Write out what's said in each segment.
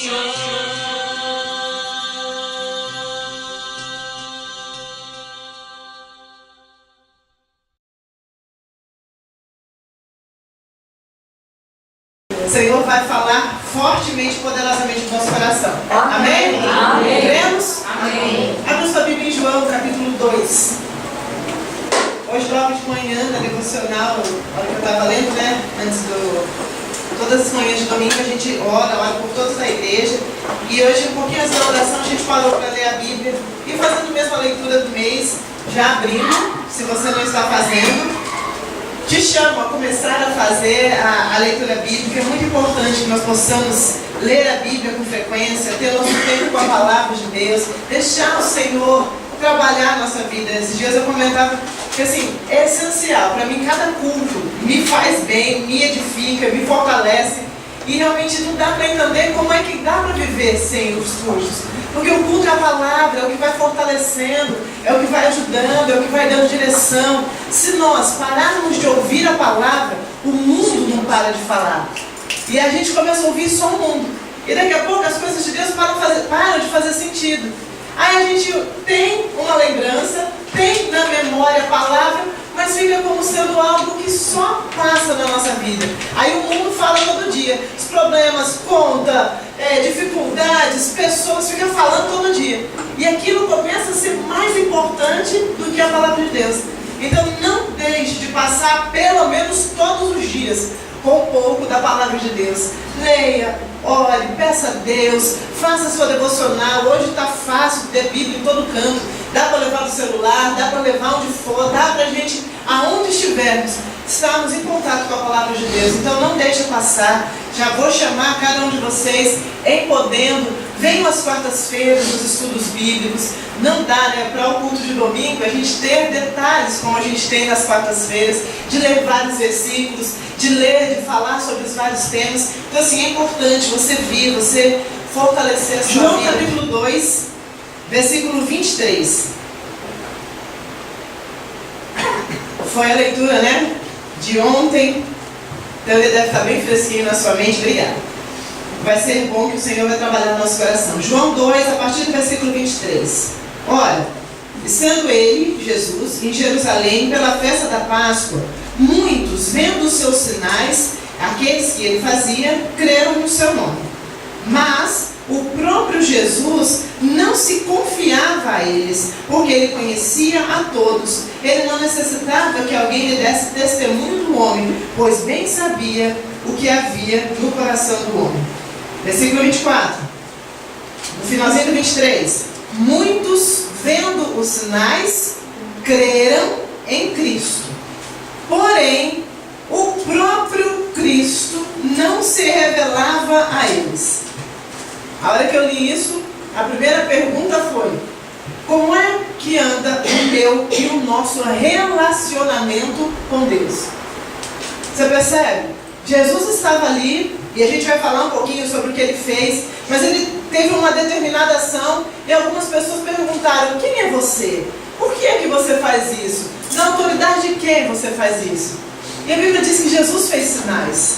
O Senhor vai falar fortemente, poderosamente no nosso coração. Amém? Amém? Cremos? Amém. Abra sua Bíblia em João, capítulo 2. Hoje, logo de manhã, na devocional, a hora que eu estava lendo, né? Todas as manhãs de domingo a gente ora por todos da igreja. E hoje, um pouquinho antes da oração, a gente parou para ler a Bíblia. E fazendo mesmo a leitura do mês, já abrindo, se você não está fazendo. Te chamo a começar a fazer a leitura bíblica. É muito importante que nós possamos ler a Bíblia com frequência, ter nosso tempo com a palavra de Deus, deixar o Senhor trabalhar a nossa vida. Esses dias eu comentava que assim, é essencial. Para mim, cada culto me faz bem, me edifica, me fortalece. E realmente não dá para entender como é que dá para viver sem os cultos. Porque o culto é a palavra, é o que vai fortalecendo, é o que vai ajudando, é o que vai dando direção. Se nós pararmos de ouvir a palavra, o mundo não para de falar. E a gente começa a ouvir só o mundo. E daqui a pouco as coisas de Deus param de fazer sentido. Aí a gente tem uma lembrança, tem na memória a palavra, mas fica como sendo algo que só passa na nossa vida. Aí o mundo fala todo dia. Os problemas, conta, dificuldades, pessoas ficam falando todo dia. E aquilo começa a ser mais importante do que a palavra de Deus. Então não deixe de passar pelo menos todos os dias com um pouco da palavra de Deus. Leia, ore, peça a Deus, faça a sua devocional. Hoje está fácil ter Bíblia em todo canto. Dá para levar no celular, dá para levar onde for, dá para a gente, aonde estivermos, estarmos em contato com a palavra de Deus. Então não deixe passar. Já vou chamar cada um de vocês em Podendo. Venham às quartas-feiras nos estudos bíblicos. Não dá, né, para o culto de domingo a gente ter detalhes como a gente tem nas quartas-feiras, de ler vários versículos, de ler, de falar sobre os vários temas. Então assim, é importante você vir, você fortalecer a sua vida. João capítulo 2, versículo 23. Foi a leitura, né, de ontem. Então ele deve estar bem fresquinho na sua mente. Obrigada. Vai ser bom que o Senhor vai trabalhar no nosso coração. João 2, a partir do versículo 23. Ora, estando ele, Jesus, em Jerusalém pela festa da Páscoa, muitos, vendo os seus sinais, aqueles que ele fazia, creram no seu nome. Mas o próprio Jesus não se confiava a eles, porque ele conhecia a todos. Ele não necessitava que alguém lhe desse testemunho do homem, pois bem sabia o que havia no coração do homem. Versículo 24, no finalzinho do 23. Muitos, vendo os sinais, creram em Cristo. Porém, o próprio Cristo não se revelava a eles. A hora que eu li isso, a primeira pergunta foi: como é que anda o meu e o nosso relacionamento com Deus? Você percebe? Jesus estava ali, e a gente vai falar um pouquinho sobre o que ele fez, mas ele teve uma determinada ação, e algumas pessoas perguntaram: quem é você? Por que é que você faz isso? Na autoridade de quem você faz isso? E a Bíblia diz que Jesus fez sinais.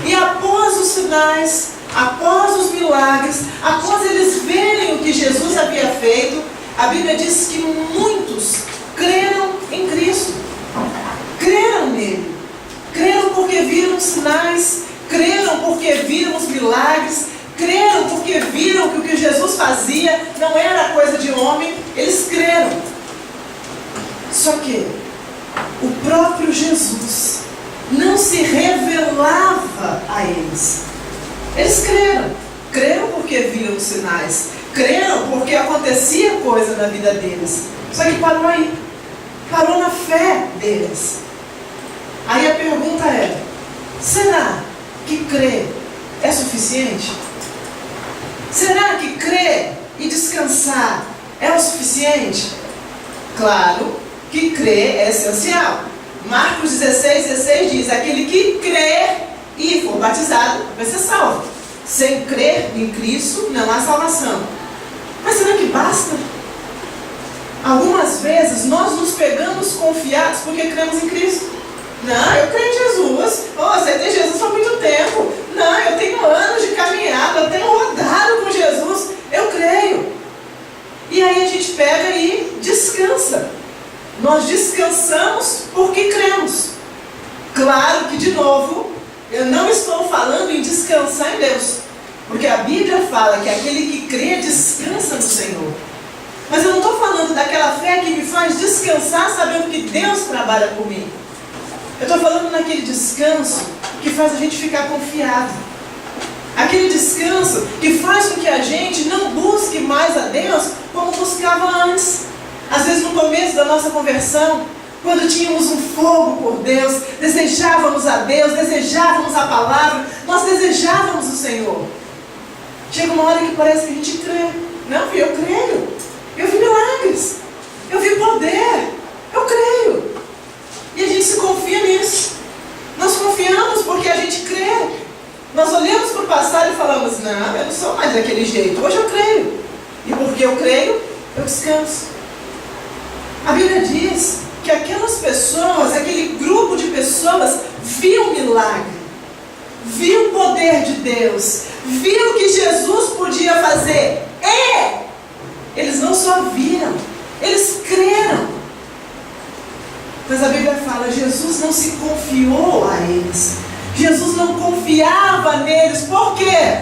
E após os sinais, após os milagres, após eles verem o que Jesus havia feito, a Bíblia diz que muitos creram em Cristo. Creram nele. Creram porque viram os sinais, creram porque viram os milagres, creram porque viram que o que Jesus fazia não era coisa de homem, eles creram. Só que o próprio Jesus não se revelava a eles. Eles creram porque viram os sinais, creram porque acontecia coisa na vida deles. Só que parou aí, parou na fé deles. Aí a pergunta é: será que crer é suficiente? Será que crer e descansar é o suficiente? Claro que crer é essencial. Marcos 16 diz: aquele que crer e for batizado vai ser salvo. Sem crer em Cristo não há salvação. Mas será que basta? Algumas vezes nós nos pegamos confiados porque cremos em Cristo. Não, eu creio em Jesus. Aceitei Jesus há muito tempo. Não, eu tenho anos de caminhada, eu tenho rodado pega e descansa. Nós descansamos porque cremos. Claro que, de novo, eu não estou falando em descansar em Deus, porque a Bíblia fala que aquele que crê descansa no Senhor. Mas eu não estou falando daquela fé que me faz descansar sabendo que Deus trabalha por mim. Eu estou falando naquele descanso que faz a gente ficar confiado. Aquele descanso que faz com que a gente não busque mais a Deus como buscava antes. Às vezes no começo da nossa conversão, quando tínhamos um fogo por Deus, desejávamos a Deus, desejávamos a palavra, nós desejávamos o Senhor. Chega uma hora que parece que a gente crê. Não, eu creio. Eu vi milagres. Eu vi poder. Eu creio. E a gente se confia nisso. Nós confiamos porque a gente crê. Nós olhamos para o passado e falamos, não, eu não sou mais daquele jeito. Hoje eu creio. E porque eu creio, eu descanso. A Bíblia diz que aquelas pessoas, aquele grupo de pessoas, viu o milagre. Viu o poder de Deus. Viu o que Jesus podia fazer. E eles não só viram, eles creram. Mas a Bíblia fala, Jesus não se confiou a eles. Jesus não confiava neles. Por quê?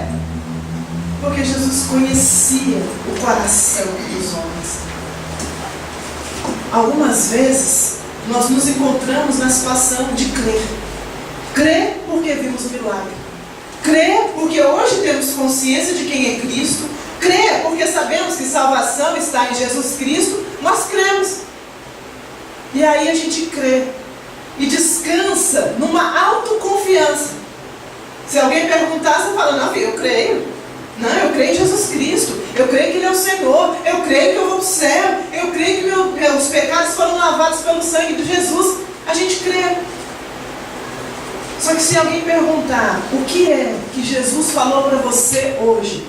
Porque Jesus conhecia o coração dos homens. Algumas vezes, nós nos encontramos na situação de crer. Crer porque vimos o milagre. Crer porque hoje temos consciência de quem é Cristo. Crer porque sabemos que salvação está em Jesus Cristo. Nós cremos. E aí a gente crê. E descansa numa autoconfiança. Se alguém perguntar, você fala, não, eu creio. Não, eu creio em Jesus Cristo. Eu creio que Ele é o Senhor. Eu creio que eu vou para o céu. Eu creio que meus pecados foram lavados pelo sangue de Jesus. A gente crê. Só que se alguém perguntar o que é que Jesus falou para você hoje,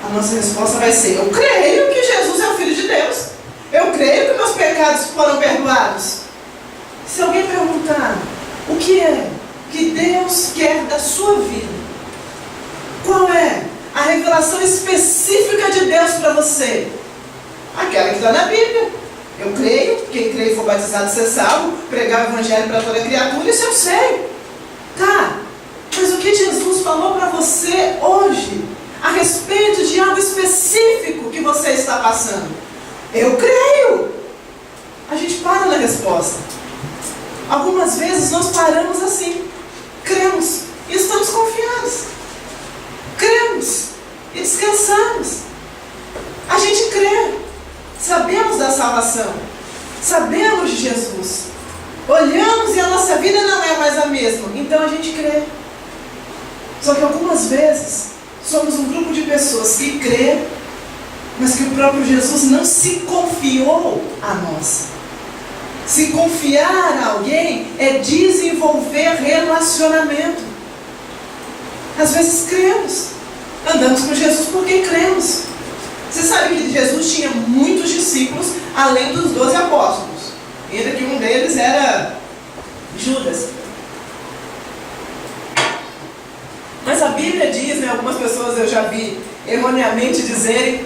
a nossa resposta vai ser, eu creio que Jesus é o Filho de Deus. Eu creio que meus pecados foram perdoados. Se alguém perguntar o que é que Deus quer da sua vida, qual é a revelação específica de Deus para você? Aquela que está na Bíblia. Eu creio, quem crê e for batizado ser salvo, pregar o Evangelho para toda criatura, isso eu sei. Tá, mas o que Jesus falou para você hoje, a respeito de algo específico que você está passando? Eu creio. A gente para na resposta. Algumas vezes nós paramos assim, cremos e estamos confiados. Cremos e descansamos. A gente crê. Sabemos da salvação. Sabemos de Jesus. Olhamos e a nossa vida não é mais a mesma. Então a gente crê. Só que algumas vezes somos um grupo de pessoas que crê, mas que o próprio Jesus não se confiou a nós. Se confiar a alguém é desenvolver relacionamento. Às vezes cremos. Andamos com Jesus porque cremos. Você sabe que Jesus tinha muitos discípulos, além dos 12 apóstolos. Ainda que um deles era Judas. Mas a Bíblia diz, né, algumas pessoas eu já vi erroneamente dizerem,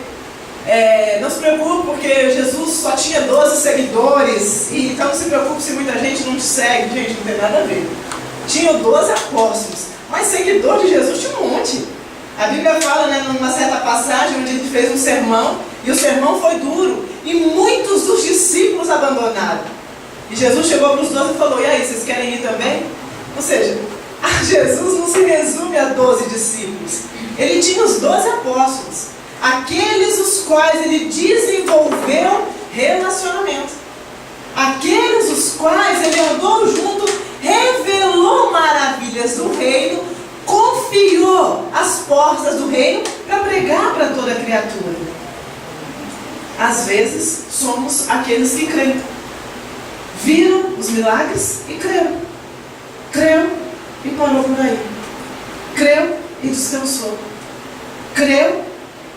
não se preocupe porque Jesus só tinha 12 seguidores, e então não se preocupe se muita gente não te segue. Gente, não tem nada a ver. Tinham 12 apóstolos, mas seguidor de Jesus tinha um monte. A Bíblia fala, né, numa certa passagem onde ele fez um sermão, e o sermão foi duro, e muitos dos discípulos abandonaram. E Jesus chegou para os 12 e falou, e aí, vocês querem ir também? Ou seja, Jesus não se resume a 12 discípulos. Ele tinha os 12 apóstolos, aqueles os quais ele desenvolveu relacionamento. Aqueles os quais ele andou junto, revelou maravilhas do reino, confiou as portas do reino para pregar para toda criatura. Às vezes, somos aqueles que creem. Viram os milagres e creram. Creu e parou por aí. Creu e descansou. Creu,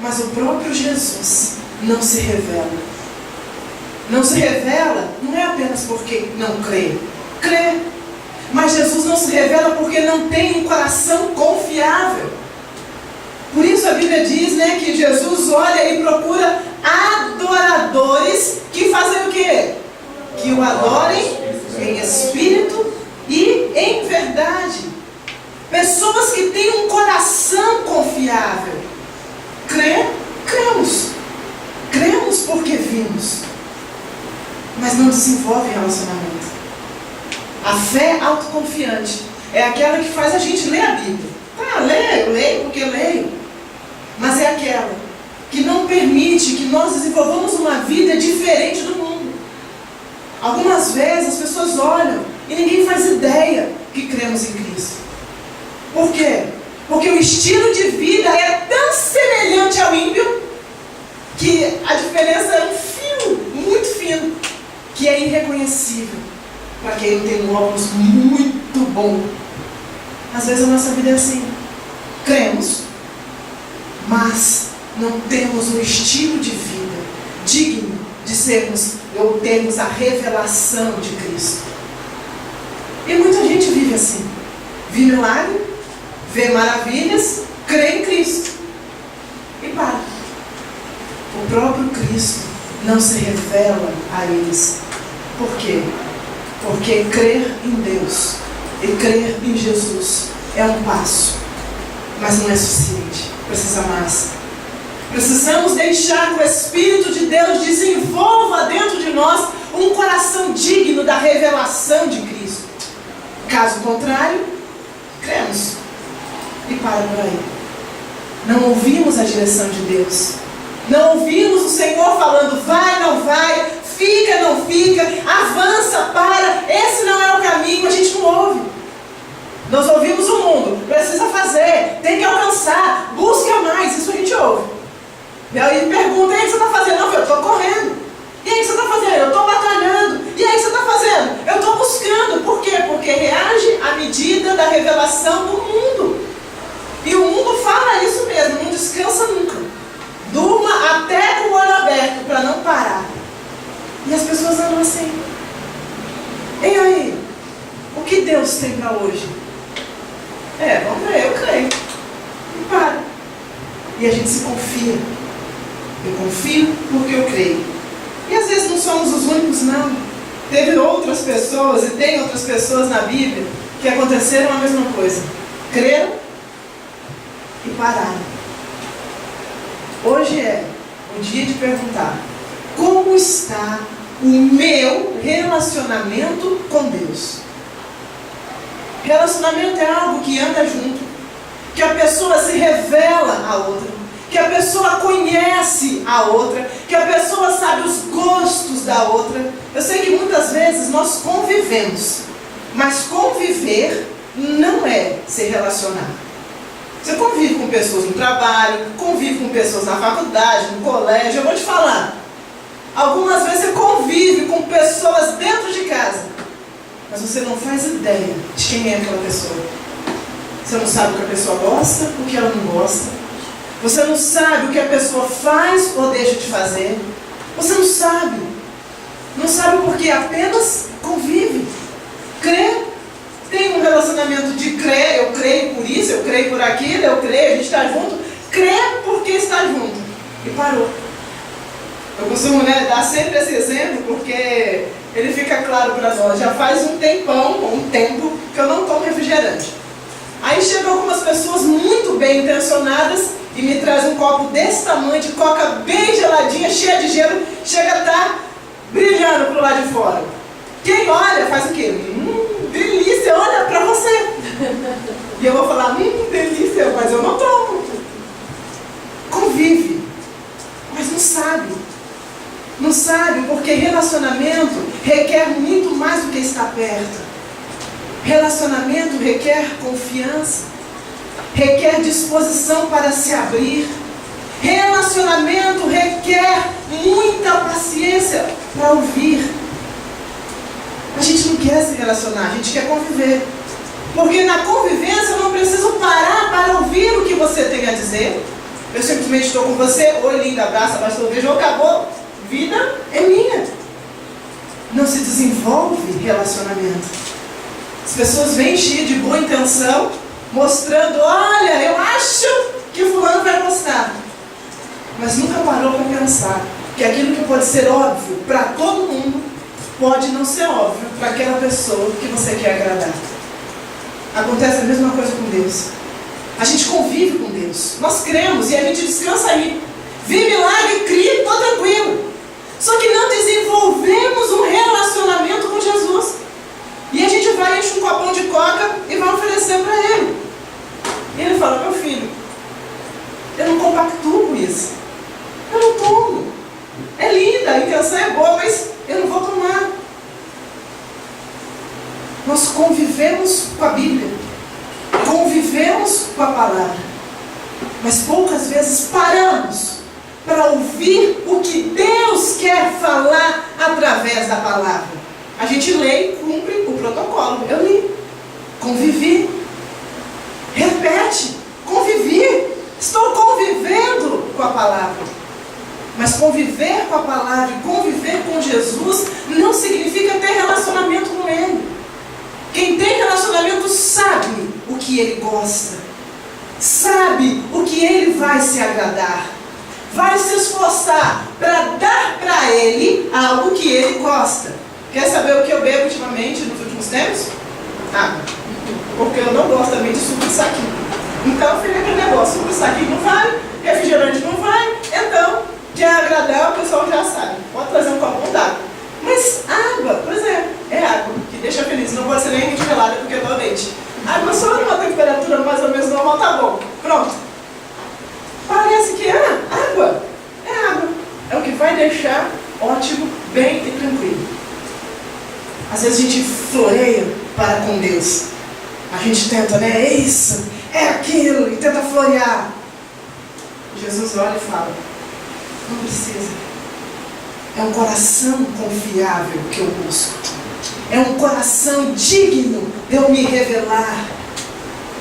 mas o próprio Jesus não se revela. Não se revela não é apenas porque não crê. Crê. Mas Jesus não se revela porque não tem um coração confiável. Por isso a Bíblia diz, né, que Jesus olha e procura adoradores que fazem o quê? Que o adorem em espírito e em verdade. Pessoas que têm um coração confiável. Cremos. Cremos porque vimos. Mas não desenvolvem relacionamento. A fé autoconfiante é aquela que faz a gente ler a Bíblia. Eu leio porque leio. Mas é aquela que não permite que nós desenvolvamos uma vida diferente do mundo. Algumas vezes as pessoas olham e ninguém faz ideia que cremos em Cristo. Por quê? Porque o estilo de vida é tão semelhante ao ímpio que a diferença é um fio muito fino, que é irreconhecível para quem tem um óculos muito bom. Às vezes a nossa vida é assim. Cremos, mas não temos um estilo de vida digno de sermos ou termos a revelação de Cristo. E muita gente vive assim. Vê milagre, vê maravilhas, crê em Cristo e para. O próprio Cristo não se revela a eles. Por quê? Porque crer em Deus e crer em Jesus é um passo, mas não é suficiente. Precisa mais. Precisamos deixar que o Espírito de Deus desenvolva dentro de nós um coração digno da revelação de Cristo. Caso contrário, cremos e para por aí. Não ouvimos a direção de Deus. Não ouvimos o Senhor falando, vai, não vai, fica, não fica, avança, para, esse não é o caminho. A gente não ouve. Nós ouvimos o mundo, precisa fazer, tem que alcançar, busca mais, isso a gente ouve. E aí pergunta, e aí o que você está fazendo? Não, eu estou correndo. E aí o que você está fazendo? Eu estou batalhando. E aí o que você está fazendo? Eu estou buscando. Por quê? Porque reage à medida da revelação do mundo. E o mundo fala isso mesmo, não descansa nunca. Durma até com o olho aberto, para não parar. E as pessoas andam assim. E aí? O que Deus tem para hoje? Vamos ver, eu creio. E para. E a gente se confia. Eu confio porque eu creio. E às vezes não somos os únicos, não. Teve outras pessoas, e tem outras pessoas na Bíblia, que aconteceram a mesma coisa. Creram e pararam. Hoje é o dia de perguntar: como está o meu relacionamento com Deus? Relacionamento é algo que anda junto, que a pessoa se revela à outra, que a pessoa conhece a outra, que a pessoa sabe os gostos da outra. Eu sei que muitas vezes nós convivemos, mas conviver não é se relacionar. Você convive com pessoas no trabalho, convive com pessoas na faculdade, no colégio. Eu vou te falar, algumas vezes você convive com pessoas dentro de casa, mas você não faz ideia de quem é aquela pessoa. Você não sabe o que a pessoa gosta, o que ela não gosta. Você não sabe o que a pessoa faz ou deixa de fazer. Você não sabe. Não sabe porque apenas convive. Crê. Tem um relacionamento de crer. Eu creio por isso, eu creio por aquilo, eu creio, a gente está junto. Crê porque está junto. E parou. Eu costumo dar sempre esse exemplo porque ele fica claro para nós. Já faz um tempo que eu não tomo refrigerante. Aí chegam algumas pessoas muito bem intencionadas e me traz um copo desse tamanho de coca bem geladinha, cheia de gelo, chega a estar brilhando pro lado de fora. Quem olha faz o quê? Delícia, olha pra você. E eu vou falar, delícia, mas eu não tomo. Convive, mas não sabe. Não sabe porque relacionamento requer muito mais do que estar perto. Relacionamento requer confiança, requer disposição para se abrir. Relacionamento requer muita paciência para ouvir. A gente não quer se relacionar, a gente quer conviver. Porque na convivência eu não preciso parar para ouvir o que você tem a dizer. Eu simplesmente estou com você, oi linda, abraça, pastor, beijo, acabou. Vida é minha. Não se desenvolve relacionamento. As pessoas vêm cheias de boa intenção, mostrando, olha, eu acho que fulano vai gostar. Mas nunca parou para pensar que que aquilo que pode ser óbvio para todo mundo, pode não ser óbvio para aquela pessoa que você quer agradar. Acontece a mesma coisa com Deus. A gente convive com Deus, nós cremos e a gente descansa aí. Vi milagre, cria, estou tranquilo. Só que não desenvolvemos um relacionamento com Jesus. E a gente vai, enche um copão de coca e vai oferecer para ele. E ele fala: meu filho, eu não compactuo com isso. Eu não tomo. É linda, a intenção é boa, mas eu não vou tomar. Nós convivemos com a Bíblia, convivemos com a palavra, mas poucas vezes paramos para ouvir o que Deus quer falar através da palavra. A gente lê e cumpre o protocolo. Eu li, convivi, repete, convivi, estou convivendo com a palavra. Mas conviver com a palavra e conviver com Jesus não significa ter relacionamento com Ele. Quem tem relacionamento sabe o que Ele gosta, sabe o que Ele vai se agradar, vai se esforçar para dar para Ele algo que Ele gosta. Quer saber o que eu bebo ultimamente, nos últimos tempos? Água. Porque eu não gosto também de suco de saquinho. Então, fica aquele negócio: suco de saquinho não vai, refrigerante não vai. Então, quer agradar, o pessoal já sabe. Pode trazer um copo d'água. Mas água, pois é água, que deixa feliz. Não pode ser nem muito gelada, porque é do leite. Água só numa temperatura mais ou menos normal, tá bom. Pronto. Parece que água. É água. É o que vai deixar ótimo, bem e tranquilo. Às vezes a gente floreia para com Deus. A gente tenta, né? É isso, é aquilo, e tenta florear. Jesus olha e fala: não precisa. É um coração confiável que eu busco. É um coração digno de eu me revelar.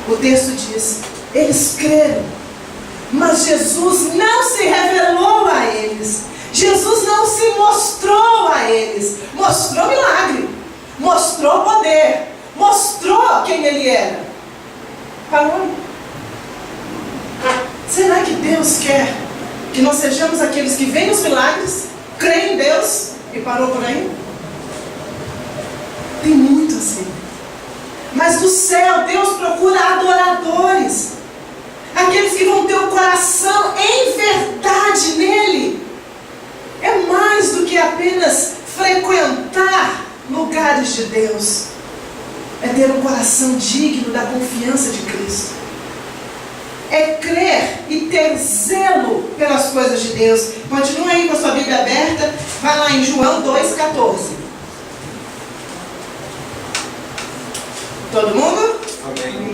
O texto diz: eles creram, mas Jesus não se revelou a eles. Jesus não se mostrou a eles. Mostrou milagre, mostrou poder, mostrou quem Ele era. Parou. Será que Deus quer que nós sejamos aqueles que veem os milagres, creem em Deus e parou por aí? Tem muito assim. Mas do céu Deus procura adoradores, aqueles que vão ter o coração em verdade nele. É mais do que apenas frequentar lugares de Deus. É ter um coração digno da confiança de Cristo. É crer e ter zelo pelas coisas de Deus. Continua aí com a sua Bíblia aberta. Vai lá em João 2,14. Todo mundo? Amém.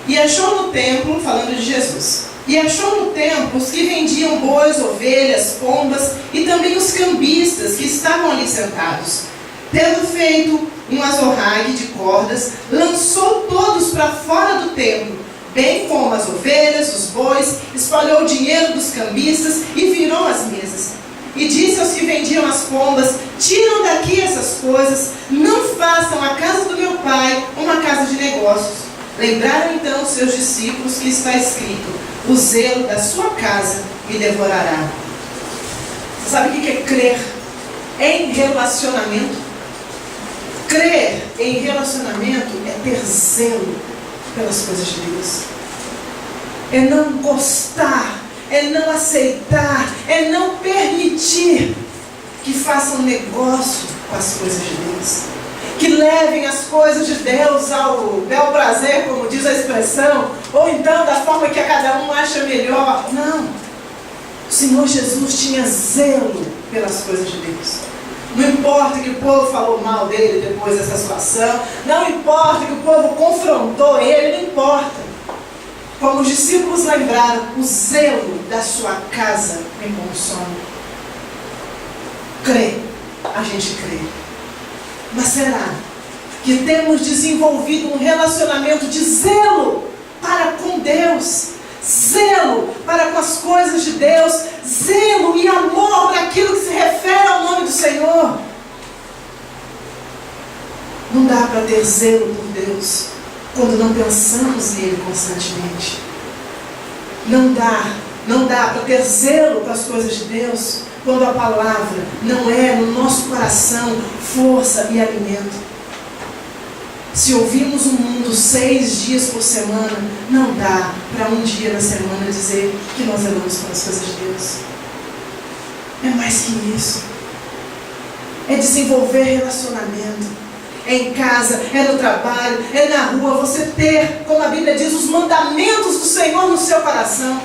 E achou no templo, falando de Jesus, e achou no templo os que vendiam bois, ovelhas, pombas, e também os cambistas que estavam ali sentados. Tendo feito um azorrague de cordas, lançou todos para fora do templo, bem como as ovelhas, os bois, espalhou o dinheiro dos cambistas e virou as mesas. E disse aos que vendiam as pombas: tiram daqui essas coisas, não façam a casa do meu pai uma casa de negócios. Lembraram então os seus discípulos que está escrito: o zelo da sua casa me devorará. Você sabe o que é crer em relacionamento? Crer em relacionamento é ter zelo pelas coisas de Deus. É não gostar, é não aceitar, é não permitir que façam negócio com as coisas de Deus, que levem as coisas de Deus ao bel prazer, como diz a expressão, ou então da forma que a cada um acha melhor. Não. O Senhor Jesus tinha zelo pelas coisas de Deus. Não importa que o povo falou mal dele depois dessa situação, não importa que o povo confrontou ele, não importa. Como os discípulos lembraram, o zelo da sua casa me consome. Crê, a gente crê. Mas será que temos desenvolvido um relacionamento de zelo para com Deus? Zelo para com as coisas de Deus, zelo e amor para aquilo que se refere ao nome do Senhor. Não dá para ter zelo por Deus quando não pensamos nele constantemente. Não dá para ter zelo com as coisas de Deus quando a palavra não é no nosso coração força e alimento. Se ouvirmos o mundo 6 dias por semana, não dá para um dia na semana dizer que nós zelamos pelas coisas de Deus. É mais que isso. É desenvolver relacionamento. É em casa, é no trabalho, é na rua. Você ter, como a Bíblia diz, os mandamentos do Senhor no seu coração.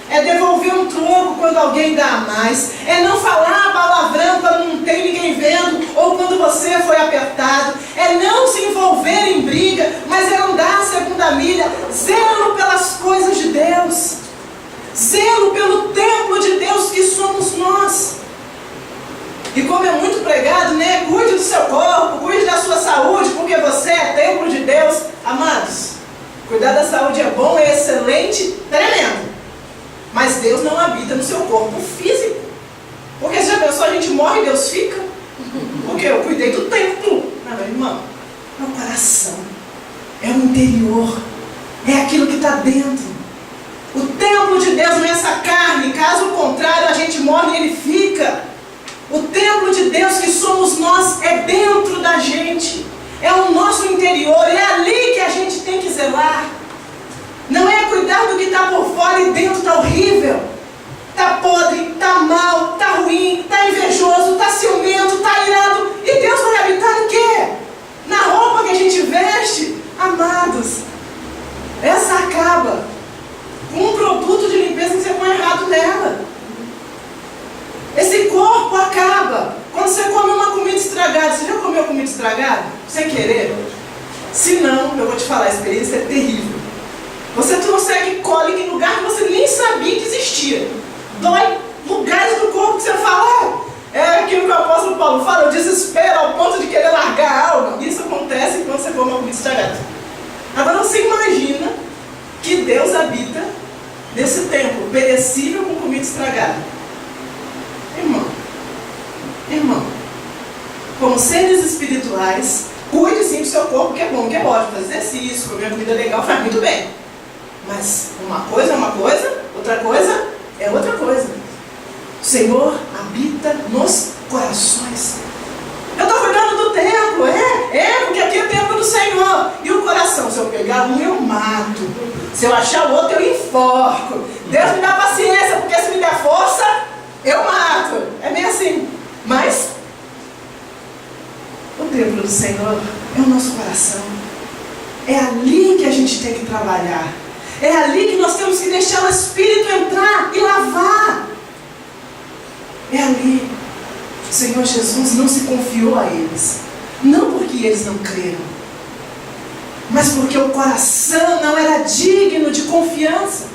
É devolver um troco quando alguém dá a mais. É não falar palavrão quando não tem ninguém vendo, ou quando você foi apertado. É não se envolver em briga, mas é andar a segunda milha. Zelo pelas coisas de Deus. Zelo pelo templo de Deus que somos nós. E como é muito pregado, né? Cuide do seu corpo, cuide da sua saúde, porque você é templo de Deus. Amados, cuidar da saúde é bom, é excelente, tremendo. Mas Deus não habita no seu corpo físico. Porque se já pensou, a gente morre e Deus fica? Porque eu cuidei do templo. Não, meu irmão, é o coração, é o interior, é aquilo que está dentro. O templo de Deus não é essa carne, caso contrário a gente morre e ele fica. O templo de Deus que somos nós é dentro da gente, é o nosso interior, é ali que a gente tem que zelar. Não é cuidar do que está por fora e dentro está horrível, está podre, está mal, está ruim, está invejoso, está ciumento, está irado. E Deus vai habitar em quê? Na roupa que a gente veste. Amados, essa acaba com um produto de limpeza que você põe errado nela. Esse corpo acaba quando você come uma comida estragada. Você já comeu comida estragada? Sem querer? Se não, eu vou te falar, a experiência é terrível. Você consegue cólica em lugar que você nem sabia que existia. Dói lugares do corpo que você fala, é aquilo que o apóstolo Paulo fala, o desespero ao ponto de querer largar a alma. Isso acontece quando você come uma comida estragada. Agora você imagina que Deus habita nesse templo perecível com comida estragada. Irmão, como seres espirituais, cuide sim do seu corpo, que é bom, que é ótimo, fazer exercício, comer comida legal, faz muito bem. Mas uma coisa é uma coisa, outra coisa é outra coisa. O Senhor habita nos corações. Eu estou cuidando do templo, porque aqui é o templo do Senhor. E o coração, se eu pegar um, eu mato. Se eu achar o outro, eu enforco. Deus me dá paciência, porque se me der força, eu mato. É bem assim. Mas o templo do Senhor é o nosso coração. É ali que a gente tem que trabalhar. É ali que nós temos que deixar o Espírito entrar e lavar. É ali. O Senhor Jesus não se confiou a eles. Não porque eles não creram, mas porque o coração não era digno de confiança.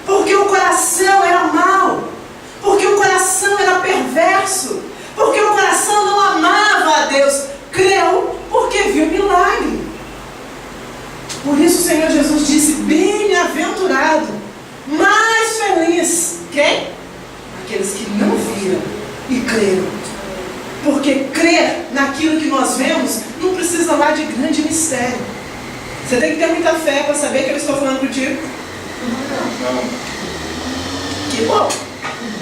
Porque o coração era mau. Porque o coração era perverso. Porque o coração não amava a Deus. Creu porque viu milagre. Por isso o Senhor Jesus disse: bem-aventurado, mais feliz. Quem? Aqueles que não viram e creram. Porque crer naquilo que nós vemos não precisa lá de grande mistério. Você tem que ter muita fé para saber que eu estou falando contigo. Que bom.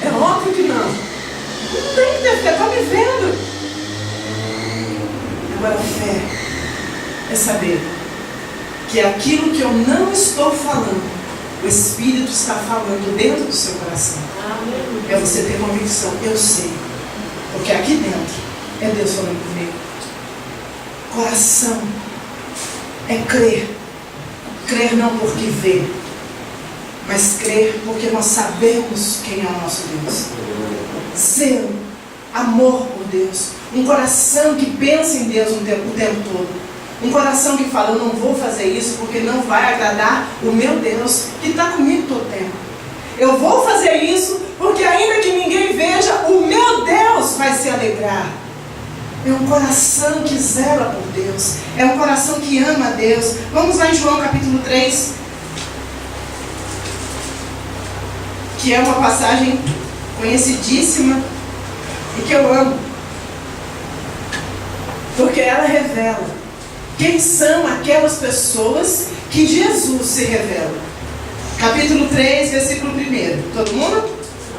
É óbvio que não. Não tem que ter fé, está me vendo. Agora, fé é saber que aquilo que eu não estou falando, o Espírito está falando dentro do seu coração. É você ter convicção. Eu sei. Porque aqui dentro é Deus falando comigo. Coração é crer. Crer não porque vê, mas crer porque nós sabemos quem é o nosso Deus. Zelo, amor por Deus, um coração que pensa em Deus o tempo todo, um coração que fala: eu não vou fazer isso porque não vai agradar o meu Deus que está comigo todo o tempo. Eu vou fazer isso porque ainda que ninguém veja, o meu Deus vai se alegrar. É um coração que zela por Deus, é um coração que ama a Deus. Vamos lá em João capítulo 3, que é uma passagem conhecidíssima e que eu amo, porque ela revela quem são aquelas pessoas que Jesus se revela. Capítulo 3, versículo 1. Todo mundo?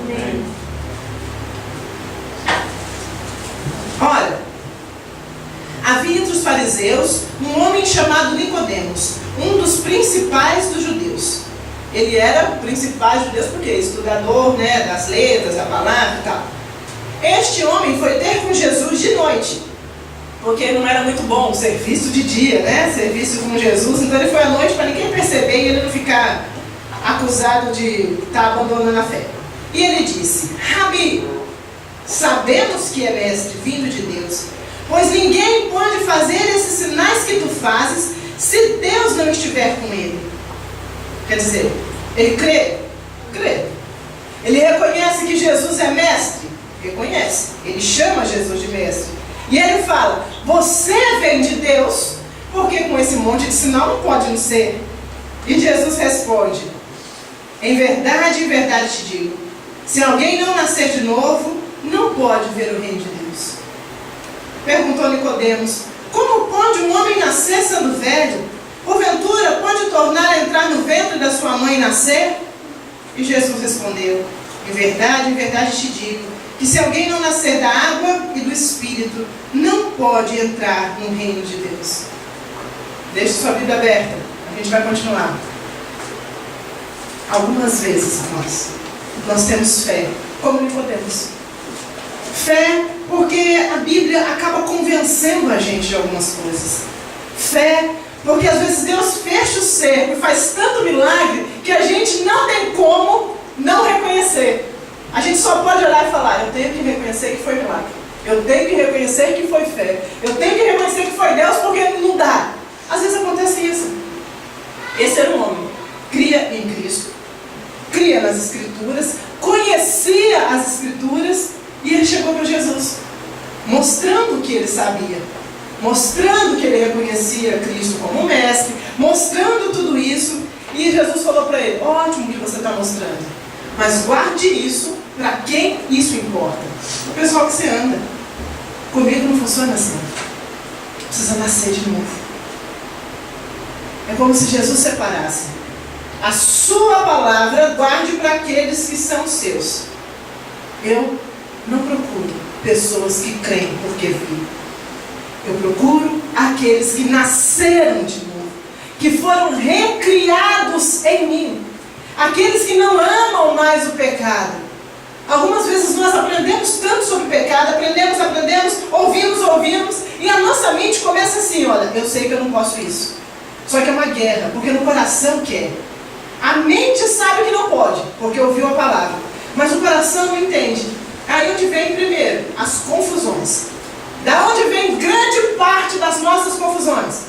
Amém. fariseus um homem chamado Nicodemos, um dos principais dos judeus. Ele era o principal judeu porque estudador, né, das letras, da palavra e tal. Este homem foi ter com Jesus de noite, porque não era muito bom o serviço de dia, né? Serviço com Jesus, então ele foi à noite para ninguém perceber e ele não ficar acusado de estar abandonando a fé. E ele disse: Rabi, sabemos que é mestre vindo de Deus, pois ninguém pode fazer esses sinais que tu fazes se Deus não estiver com ele. Quer dizer, ele crê. Ele reconhece que Jesus é mestre, reconhece. Ele chama Jesus de mestre. E ele fala: você vem de Deus, porque com esse monte de sinal não pode não ser. E Jesus responde: em verdade te digo, se alguém não nascer de novo, não pode ver o reino de Deus. Perguntou Nicodemos: como pode um homem nascer sendo velho? Porventura pode tornar a entrar no ventre da sua mãe e nascer? E Jesus respondeu: em verdade te digo, que se alguém não nascer da água e do Espírito, não pode entrar no reino de Deus. Deixe sua Bíblia aberta, a gente vai continuar. Algumas vezes nós temos fé, como Nicodemos. Fé porque a Bíblia acaba convencendo a gente de algumas coisas. Fé porque às vezes Deus fecha o cerco e faz tanto milagre que a gente não tem como não reconhecer. A gente só pode olhar e falar: eu tenho que reconhecer que foi milagre, eu tenho que reconhecer que foi fé, eu tenho que reconhecer que foi Deus, porque não dá. Às vezes acontece isso. Esse era um homem, cria em Cristo, cria nas Escrituras, conhecia as Escrituras, e ele chegou para Jesus, mostrando que ele sabia, mostrando que ele reconhecia Cristo como mestre, mostrando tudo isso. E Jesus falou para ele: ótimo que você está mostrando, mas guarde isso para quem isso importa. O pessoal que você anda. Comigo não funciona assim. Precisa nascer de novo. É como se Jesus separasse: a sua palavra guarde para aqueles que são seus. Eu não procuro pessoas que creem porque vi. Eu procuro aqueles que nasceram de novo, que foram recriados em mim, aqueles que não amam mais o pecado. Algumas vezes nós aprendemos tanto sobre pecado, aprendemos, ouvimos, e a nossa mente começa assim: olha, eu sei que eu não posso isso. Só que é uma guerra, porque no coração quer. A mente sabe que não pode, porque ouviu a palavra, mas o coração não entende. Aí onde vem primeiro as confusões. Da onde vem grande parte das nossas confusões?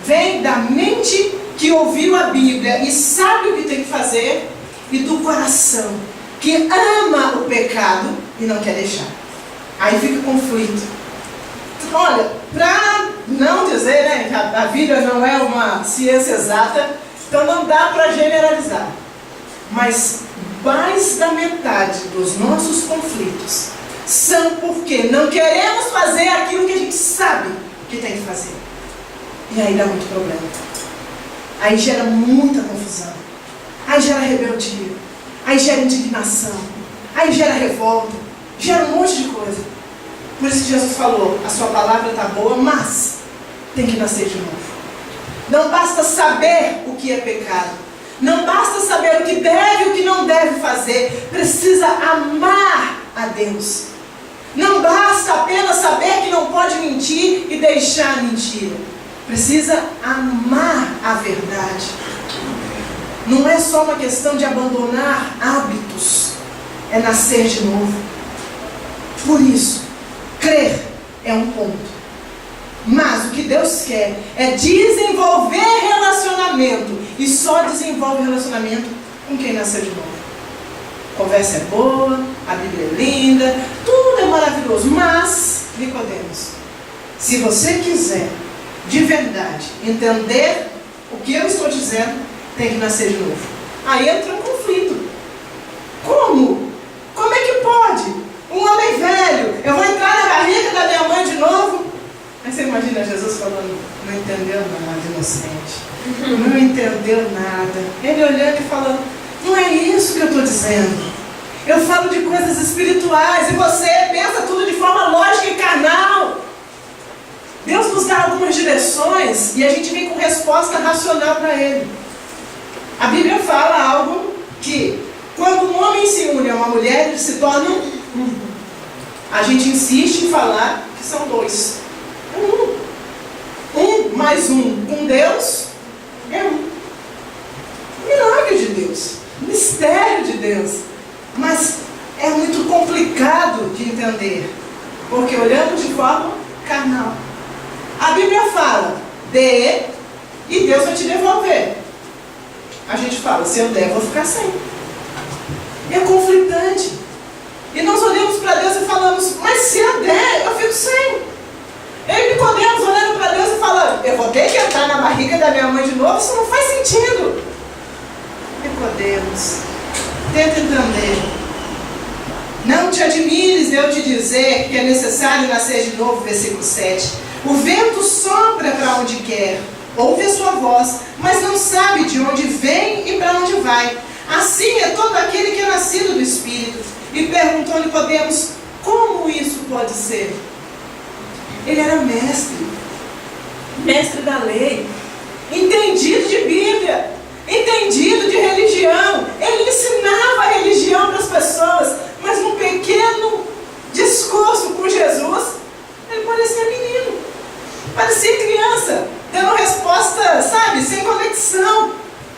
Vem da mente que ouviu a Bíblia e sabe o que tem que fazer, e do coração que ama o pecado e não quer deixar. Aí fica conflito. Olha, para não dizer, né, que a vida não é uma ciência exata, então não dá para generalizar. Mas mais da metade dos nossos conflitos são porque não queremos fazer aquilo que a gente sabe que tem que fazer. E aí dá muito problema. Aí gera muita confusão. Aí gera rebeldia. Aí gera indignação. Aí gera revolta. Gera um monte de coisa. Por isso que Jesus falou: a sua palavra está boa, mas tem que nascer de novo. Não basta saber o que é pecado. Não basta saber o que deve e o que não deve fazer. Precisa amar a Deus. Não basta apenas saber que não pode mentir e deixar a mentira. Precisa amar a verdade. Não é só uma questão de abandonar hábitos, é nascer de novo. Por isso, crer é um ponto. Mas o que Deus quer é desenvolver relacionamento. E só desenvolve relacionamento com quem nasceu de novo. A conversa é boa, a Bíblia é linda, tudo é maravilhoso. Mas, Nicodemos, se você quiser de verdade entender o que eu estou dizendo, tem que nascer de novo. Aí entra um conflito. Como? Como é que pode? Um homem velho, eu vou entrar na barriga da minha mãe de novo? Aí você imagina Jesus falando: não entendeu nada, inocente. Não entendeu nada. Ele olhando e falando: não é isso que eu estou dizendo. Eu falo de coisas espirituais e você pensa tudo de forma lógica e carnal. Deus nos dá algumas direções e a gente vem com resposta racional para Ele. A Bíblia fala algo que, quando um homem se une a uma mulher, eles se tornam um. A gente insiste em falar que são dois. Um mais um com Deus é um. Milagre de Deus, mistério de Deus. Mas é muito complicado de entender, porque olhamos de forma carnal. A Bíblia fala, dê e Deus vai te devolver. A gente fala, se eu der, eu vou ficar sem. É conflitante. E nós olhamos para Deus e falamos, mas se eu der, eu fico sem. Eu e Nicodemos olhando para Deus e falando, eu vou ter que entrar na barriga da minha mãe de novo, isso não faz sentido. Nicodemos, tenta entender. Não te admires de eu te dizer que é necessário nascer de novo, versículo 7. O vento sopra para onde quer, ouve a sua voz, mas não sabe de onde vem e para onde vai. Assim é todo aquele que é nascido do Espírito. E perguntou Nicodemos, como isso pode ser? Ele era mestre da lei, entendido de Bíblia, entendido de religião. Ele ensinava a religião para as pessoas, mas num pequeno discurso com Jesus, ele parecia menino, parecia criança, dando resposta, sabe, sem conexão.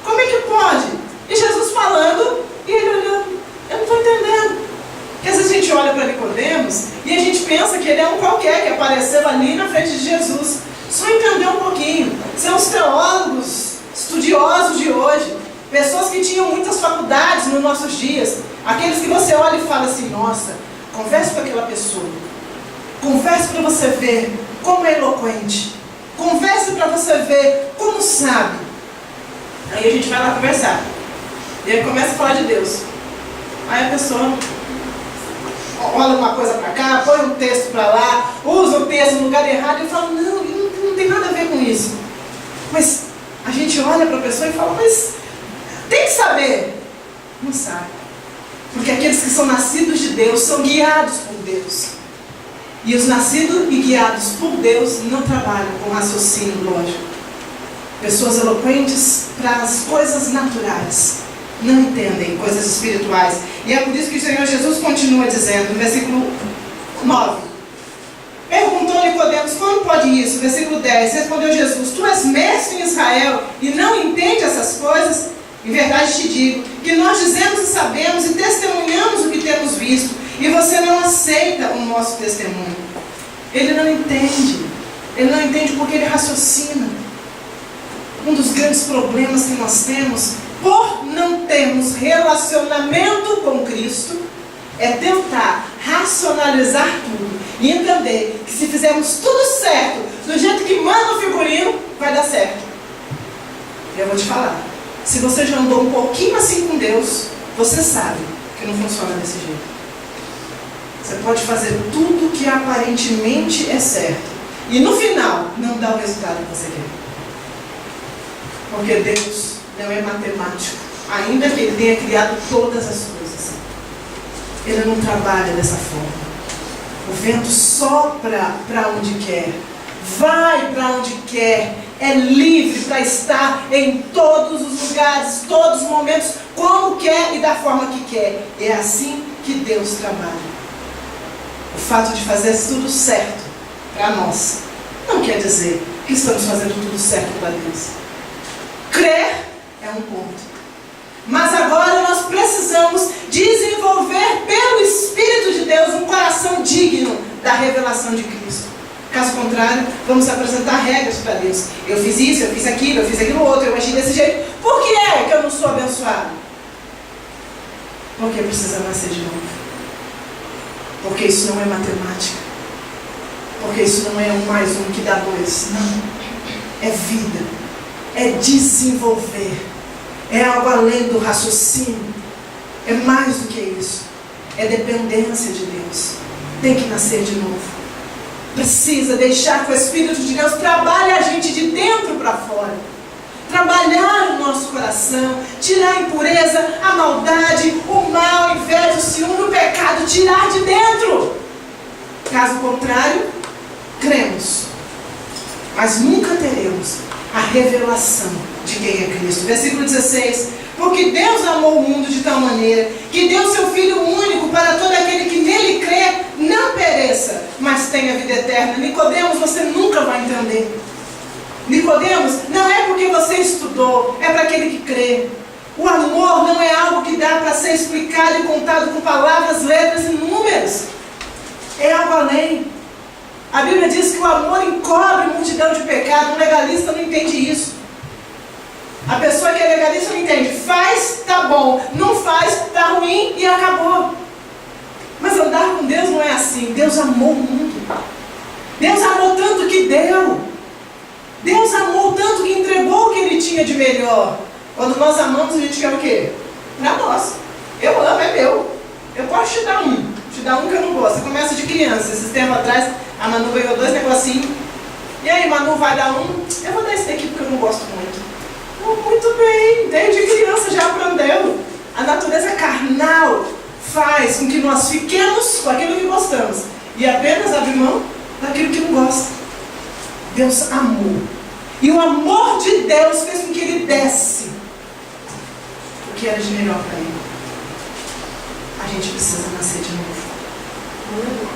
Como é que pode? E Jesus falando, e ele olhando, eu não estou entendendo. Porque às vezes a gente olha para Nicodemos e a gente pensa que ele é um qualquer que apareceu ali na frente de Jesus. Só entender um pouquinho. São os teólogos, estudiosos de hoje, pessoas que tinham muitas faculdades nos nossos dias, aqueles que você olha e fala assim, nossa, converse com aquela pessoa, converse para você ver como é eloquente, converse para você ver como sabe. Aí a gente vai lá conversar, e aí começa a falar de Deus. Aí a pessoa olha uma coisa para cá, põe um texto para lá, usa o texto no lugar errado e fala, não tem nada a ver com isso. Mas a gente olha para a pessoa e fala, mas tem que saber. Não sabe. Porque aqueles que são nascidos de Deus são guiados por Deus. E os nascidos e guiados por Deus não trabalham com raciocínio lógico. Pessoas eloquentes para as coisas naturais. Não entendem coisas espirituais. E é por isso que o Senhor Jesus continua dizendo, no versículo 9. Perguntou Nicodemos, como pode isso? Versículo 10. Respondeu Jesus, tu és mestre em Israel e não entende essas coisas? Em verdade te digo, que nós dizemos e sabemos e testemunhamos o que temos visto, e você não aceita o nosso testemunho. Ele não entende. Ele não entende porque ele raciocina. Um dos grandes problemas que nós temos, por não termos relacionamento com Cristo, é tentar racionalizar tudo e entender que se fizermos tudo certo, do jeito que manda o figurino, vai dar certo. E eu vou te falar, se você já andou um pouquinho assim com Deus, você sabe que não funciona desse jeito. Você pode fazer tudo que aparentemente é certo e no final não dá o resultado que você quer. Porque Deus não é matemático, ainda que Ele tenha criado todas as coisas. Ele não trabalha dessa forma. O vento sopra para onde quer, vai para onde quer, é livre para estar em todos os lugares, todos os momentos, como quer e da forma que quer. É assim que Deus trabalha. O fato de fazer tudo certo para nós não quer dizer que estamos fazendo tudo certo para Deus. Crer é um ponto. Mas agora nós precisamos desenvolver pelo Espírito de Deus um coração digno da revelação de Cristo. Caso contrário, vamos apresentar regras para Deus. Eu fiz isso, eu fiz aquilo outro, eu agi desse jeito. Por que é que eu não sou abençoado? Porque precisa nascer de novo. Porque isso não é matemática. Porque isso não é 1 mais 1 que dá 2. Não. É vida. É desenvolver. É algo além do raciocínio. É mais do que isso. É dependência de Deus. Tem que nascer de novo. Precisa deixar que o Espírito de Deus trabalhe a gente de dentro para fora. Trabalhar o nosso coração, tirar a impureza, a maldade, o mal, a inveja, o ciúme, o pecado, tirar de dentro. Caso contrário, cremos, mas nunca teremos a revelação de quem é Cristo. Versículo 16. Porque Deus amou o mundo de tal maneira que deu seu Filho único para todo aquele que nele crê não pereça, mas tenha vida eterna. Nicodemos, você nunca vai entender. Nicodemos, não é porque você estudou, é para aquele que crê. O amor não é algo que dá para ser explicado e contado com palavras, letras e números. É algo além. A Bíblia diz que o amor encobre multidão de pecado. Um legalista não entende isso. A pessoa que é legalista não entende. Faz, tá bom. Não faz, tá ruim e acabou. Mas andar com Deus não é assim. Deus amou o mundo. Deus amou tanto que deu. Deus amou tanto que entregou o que Ele tinha de melhor. Quando nós amamos, a gente quer o quê? Para nós. Eu amo, é meu. Eu posso te dar um. Te dar um que eu não gosto. Você começa de criança. Esses tempos atrás, a Manu ganhou 2 negocinhos. E aí, Manu vai dar um? Eu vou dar esse daqui porque eu não gosto muito. Muito bem, desde criança já aprendeu. A natureza carnal faz com que nós fiquemos com aquilo que gostamos e apenas abrir mão daquilo que não gosta. Deus amou. E o amor de Deus fez com que Ele desse o que era de melhor para Ele. A gente precisa nascer de novo.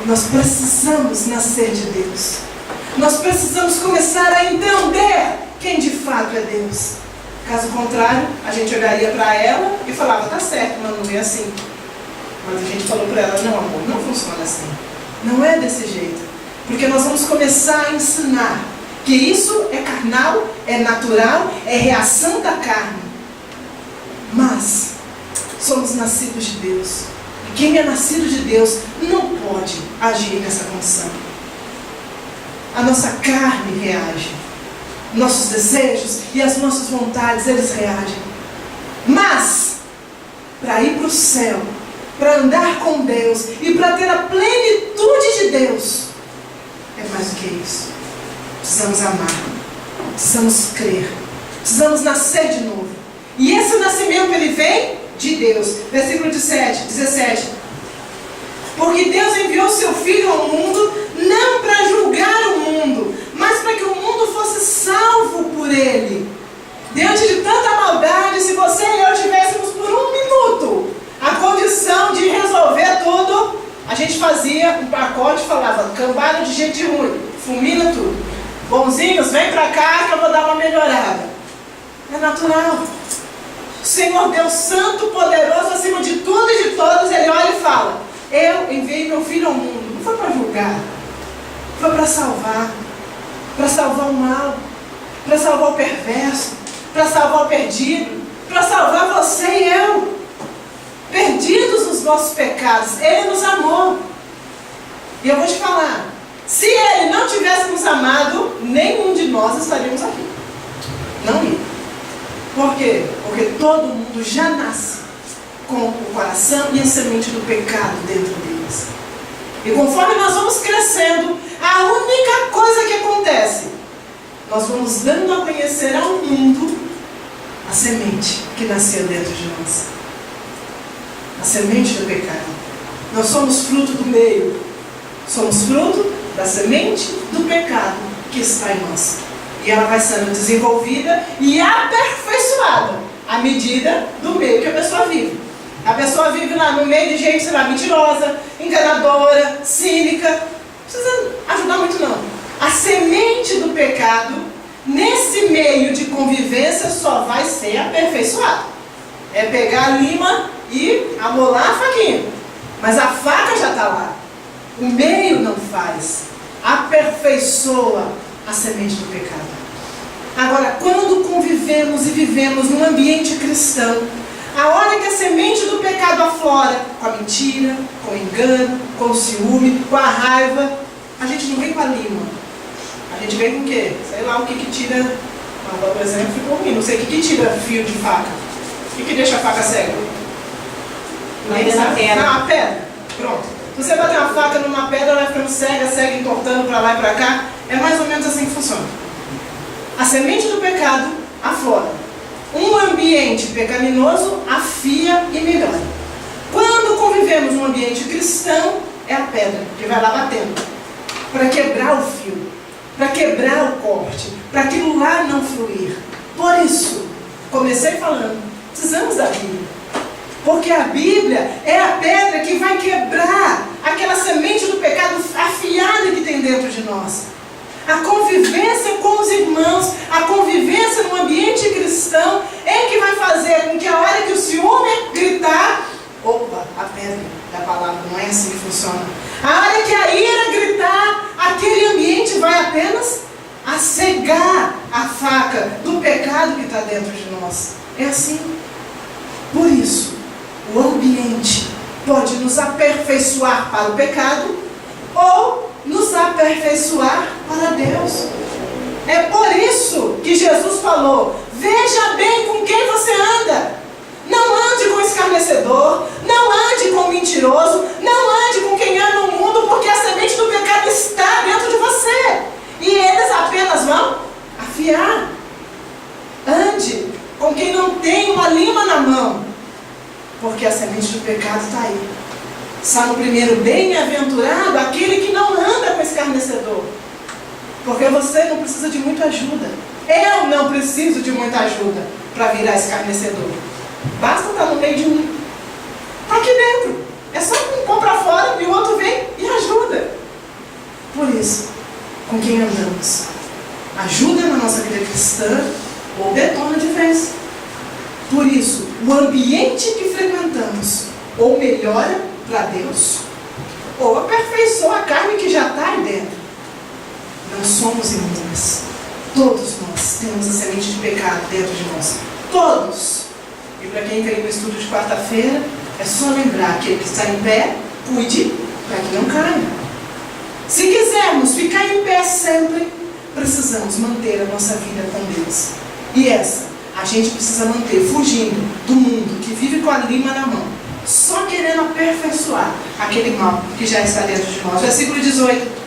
Nós precisamos nascer de Deus. Nós precisamos começar a entender quem de fato é Deus. Caso contrário, a gente olharia para ela e falava, tá certo, mas não é assim. Mas a gente falou para ela, não amor, não funciona assim. Não é desse jeito. Porque nós vamos começar a ensinar que isso é carnal, é natural, é reação da carne. Mas somos nascidos de Deus. E quem é nascido de Deus não pode agir nessa condição. A nossa carne reage. Nossos desejos e as nossas vontades, eles reagem. Mas, para ir para o céu, para andar com Deus e para ter a plenitude de Deus, é mais do que isso. Precisamos amar, precisamos crer, precisamos nascer de novo. E esse nascimento, ele vem de Deus. Versículo 17. Porque Deus enviou seu Filho ao mundo, não para julgar o mundo, mas para que o mundo fosse salvo por Ele. Diante de tanta maldade, se você e eu tivéssemos por um minuto a condição de resolver tudo, a gente fazia um pacote e falava, cambada de gente ruim, fulmina tudo. Bonzinhos, vem para cá que eu vou dar uma melhorada. É natural. O Senhor Deus Santo, poderoso, acima de tudo e de todos, Ele olha e fala, eu enviei meu Filho ao mundo. Não foi para julgar, foi para salvar o mal, para salvar o perverso, para salvar o perdido, para salvar você e eu, perdidos nos nossos pecados. Ele nos amou. E eu vou te falar, se Ele não tivesse nos amado, nenhum de nós estaríamos aqui. Não ia. Por quê? Porque todo mundo já nasce com o coração e a semente do pecado dentro deles. E conforme nós vamos crescendo, a única coisa que acontece, nós vamos dando a conhecer ao mundo a semente que nasceu dentro de nós. A semente do pecado. Nós somos fruto do meio. Somos fruto da semente do pecado que está em nós. E ela vai sendo desenvolvida e aperfeiçoada à medida do meio que a pessoa vive. A pessoa vive lá no meio de gente, sei lá, mentirosa, enganadora, cínica. Não precisa ajudar muito não. A semente do pecado, nesse meio de convivência, só vai ser aperfeiçoada. É pegar a lima e amolar a faquinha. Mas a faca já está lá. O meio não faz. Aperfeiçoa a semente do pecado. Agora, quando convivemos e vivemos num ambiente cristão, a hora que a semente do pecado aflora, com a mentira, com o engano, com o ciúme, com a raiva, a gente não vem com a lima. A gente vem com o quê? Sei lá o que tira. Agora, por exemplo, ficou ruim. Não sei o que tira fio de faca. O que deixa a faca cega? Não, a pedra. Pronto. Se você bater uma faca numa pedra, ela vai ficando cega, entortando para lá e para cá. É mais ou menos assim que funciona. A semente do pecado aflora. Um ambiente pecaminoso afia e melhora. Quando convivemos num ambiente cristão, é a pedra que vai lá batendo para quebrar o fio. para quebrar o corte, para aquilo lá não fluir. Por isso, comecei falando, precisamos da Bíblia. Porque a Bíblia é a pedra que vai quebrar aquela semente do pecado afiada que tem dentro de nós. A convivência com os irmãos, a convivência no ambiente cristão é que vai fazer com que a hora que o ciúme gritar, opa, a pedra da palavra, não é assim que funciona. A hora que a ira gritar, aquele ambiente vai apenas a cegar a faca do pecado que está dentro de nós. É assim. Por isso, o ambiente pode nos aperfeiçoar para o pecado ou nos aperfeiçoar para Deus. É por isso que Jesus falou, veja bem com quem você anda. Não ande com escarnecedor, não ande com mentiroso, não ande com quem ama o mundo, porque a semente do pecado está dentro de você. E eles apenas vão afiar. Ande com quem não tem uma lima na mão, porque a semente do pecado está aí. Salmo 1, bem-aventurado aquele que não anda com escarnecedor. Porque você não precisa de muita ajuda. Eu não preciso de muita ajuda para virar escarnecedor. Basta estar no meio de um. Está aqui dentro. É só um pôr para fora e o outro vem e ajuda. Por isso, com quem andamos? Ajuda na nossa vida cristã ou detona de vez. Por isso, o ambiente que frequentamos ou melhora para Deus, ou aperfeiçoa a carne que já está aí dentro. Não somos imunes. Todos nós temos a semente de pecado dentro de nós. Todos. E para quem veio no estudo de quarta-feira, é só lembrar que ele que está em pé, cuide para que não caia. Se quisermos ficar em pé sempre, precisamos manter a nossa vida com Deus. E essa, a gente precisa manter, fugindo do mundo que vive com a lima na mão, só querendo aperfeiçoar aquele mal que já está dentro de nós. Versículo 18.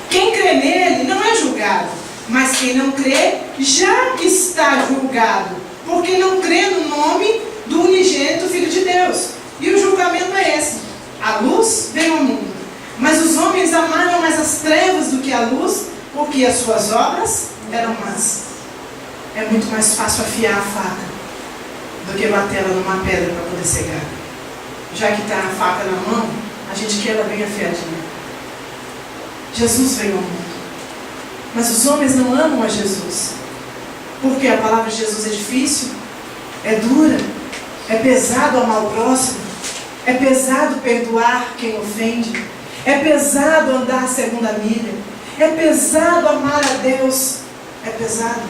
Quem crê nele não é julgado, mas quem não crê já está julgado, porque não crê no nome do unigênito Filho de Deus. E o julgamento é esse: a luz veio ao mundo, mas os homens amaram mais as trevas do que a luz, porque as suas obras eram más. É muito mais fácil afiar a faca do que bater ela numa pedra para poder cegar. Já que está a faca na mão, a gente quer ela bem afiadinha. Jesus veio ao mundo, mas os homens não amam a Jesus, porque a palavra de Jesus é difícil, é dura, é pesado amar o próximo, é pesado perdoar quem ofende, é pesado andar a segunda milha, é pesado amar a Deus, é pesado.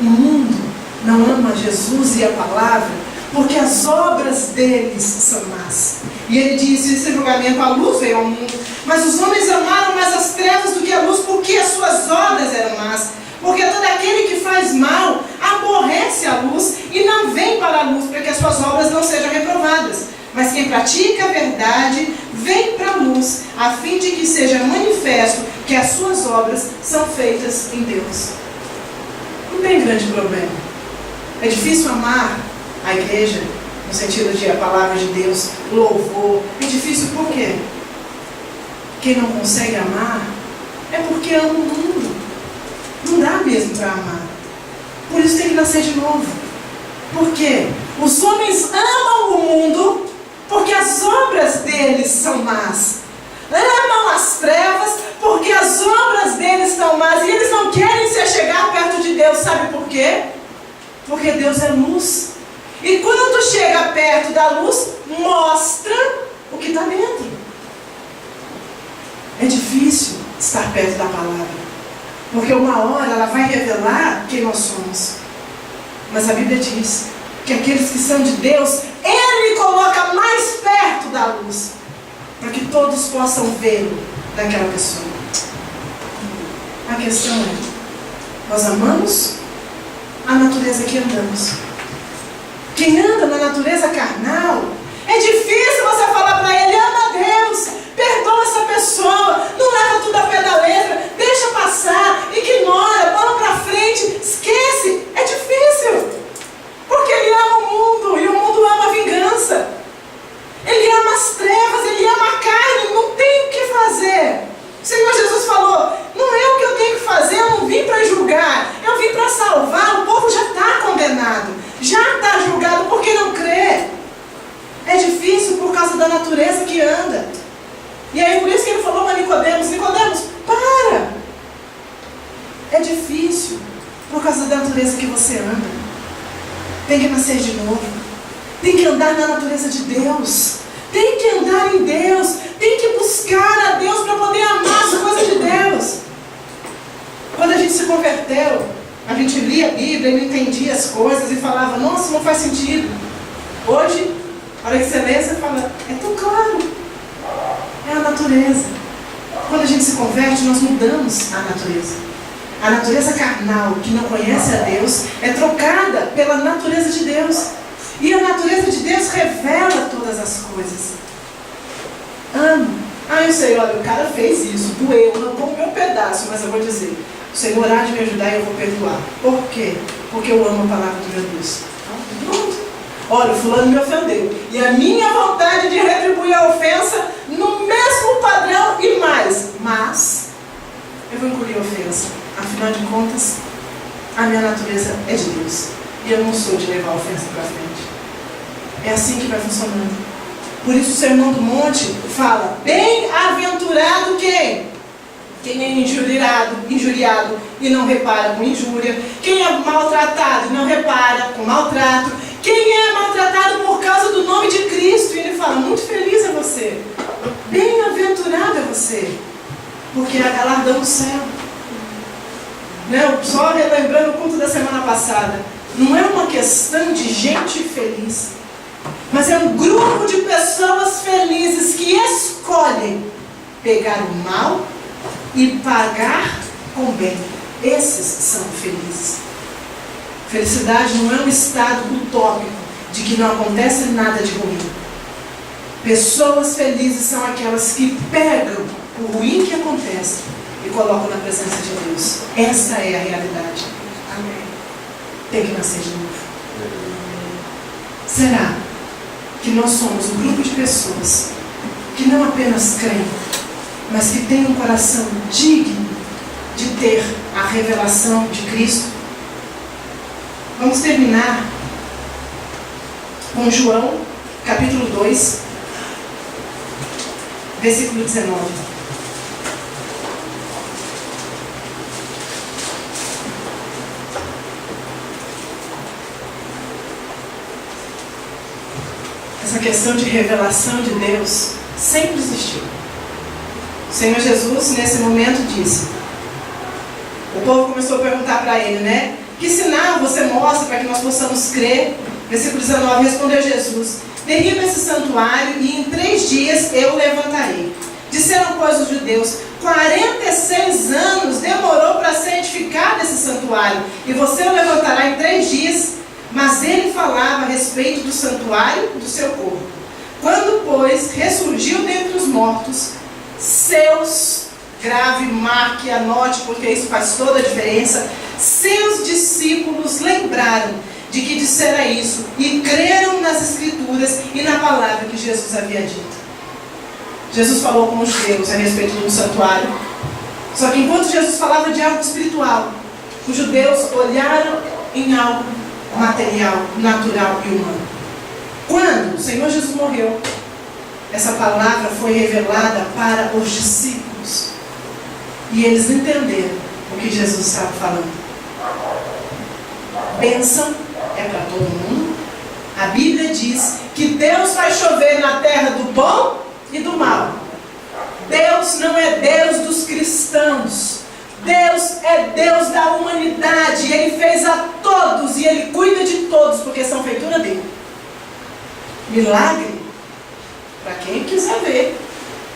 O mundo não ama Jesus e a palavra, porque as obras deles são más. E ele diz, esse julgamento, a luz veio ao mundo, mas os homens amaram mais as trevas do que a luz, porque as suas obras eram más. Porque todo aquele que faz mal aborrece a luz e não vem para a luz, para que as suas obras não sejam reprovadas. Mas quem pratica a verdade vem para a luz, a fim de que seja manifesto que as suas obras são feitas em Deus. Não tem grande problema. É difícil amar a igreja, no sentido de a palavra de Deus, louvor. É difícil por quê? Quem não consegue amar é porque ama o mundo. Não dá mesmo para amar. Por isso tem que nascer de novo. Por quê? Os homens amam o mundo porque as obras deles são más. Amam as trevas porque as obras deles são más. E eles não querem se achegar perto de Deus. Sabe por quê? Porque Deus é luz. E quando chega perto da luz, mostra o que está dentro. É difícil estar perto da palavra, porque uma hora ela vai revelar quem nós somos. Mas a Bíblia diz que aqueles que são de Deus, Ele coloca mais perto da luz, para que todos possam vê-lo daquela pessoa. A questão é, nós amamos a natureza que andamos. Quem anda na natureza carnal, é difícil você falar para ele, ama a Deus, perdoa essa pessoa, não leva tudo a pé da letra, deixa passar, ignora, bola para frente, esquece. É difícil, porque ele ama o mundo, e o mundo ama a vingança. Ele ama as trevas, ele ama a carne, não tem o que fazer. O Senhor Jesus falou, da natureza que anda. E aí por isso que ele falou para Nicodemos, Nicodemos, para! É difícil, por causa da natureza que você anda. Tem que nascer de novo. Tem que andar na natureza de Deus. Tem que andar em Deus. Tem que buscar a Deus para poder amar as coisas de Deus. Quando a gente se converteu, a gente lia a Bíblia e não entendia as coisas e falava, nossa, não faz sentido. Hoje, a hora que você lê, você fala, é tão claro. É a natureza. Quando a gente se converte, nós mudamos a natureza. A natureza carnal, que não conhece a Deus, é trocada pela natureza de Deus. E a natureza de Deus revela todas as coisas. Amo. Ah, eu sei, olha, o cara fez isso, doeu, arrancou o meu pedaço, mas eu vou dizer, o Senhor há de me ajudar e eu vou perdoar. Por quê? Porque eu amo a palavra do meu Deus. Pronto. Olha, o fulano me ofendeu. E a minha vontade de retribuir a ofensa no mesmo padrão e mais. Mas eu vou engolir a ofensa. Afinal de contas, a minha natureza é de Deus. E eu não sou de levar a ofensa para frente. É assim que vai funcionando. Por isso o Sermão do Monte fala, bem-aventurado quem? Quem é injuriado e não repara com injúria. Quem é maltratado e não repara com maltrato. Quem é maltratado por causa do nome de Cristo. E ele fala, muito feliz é você. Bem-aventurado é você. Porque é galardão do céu. Não, só relembrando o culto da semana passada. Não é uma questão de gente feliz. Mas é um grupo de pessoas felizes que escolhem pegar o mal e pagar com o bem. Esses são felizes. Felicidade não é um estado utópico de que não acontece nada de ruim. Pessoas felizes são aquelas que pegam o ruim que acontece e colocam na presença de Deus. Essa é a realidade. Amém. Tem que nascer de novo. Será que nós somos um grupo de pessoas que não apenas creem, mas que têm um coração digno de ter a revelação de Cristo? Vamos terminar com João, capítulo 2, versículo 19. Essa questão de revelação de Deus sempre existiu. O Senhor Jesus, nesse momento, disse, o povo começou a perguntar para ele, né? Que sinal você mostra para que nós possamos crer? Versículo 19, respondeu Jesus, derriba esse santuário e em 3 dias eu o levantarei. Disseram, pois, os judeus, 46 anos demorou para ser edificado esse santuário, e você o levantará em 3 dias. Mas ele falava a respeito do santuário do seu corpo. Quando, pois, ressurgiu dentre os mortos, seus, grave, marque, anote, porque isso faz toda a diferença, seus discípulos lembraram de que dissera isso e creram nas Escrituras e na palavra que Jesus havia dito. Jesus falou com os judeus a respeito do santuário. Só que enquanto Jesus falava de algo espiritual, os judeus olharam em algo material, natural e humano. Quando o Senhor Jesus morreu, essa palavra foi revelada para os discípulos. E eles entenderam o que Jesus estava falando. Bênção é para todo mundo. A Bíblia diz que Deus vai chover na terra do bom e do mal. Deus não é Deus dos cristãos. Deus é Deus da humanidade. E Ele fez a todos e Ele cuida de todos, porque são feitura dele. Milagre, para quem quiser ver.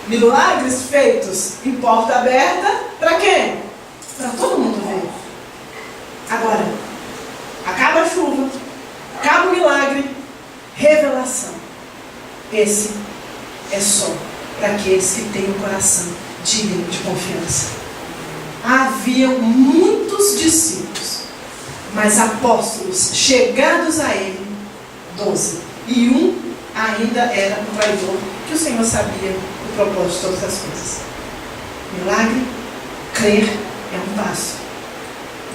Milagres feitos em porta aberta, para quem? Para todo mundo ver. Agora, acaba a chuva, acaba o milagre, revelação. Esse é só para aqueles que têm um coração digno de confiança. Haviam muitos discípulos, mas apóstolos chegados a ele, 12. E um ainda era um traidor, que o Senhor sabia o propósito de todas as coisas. Milagre, crer é um passo,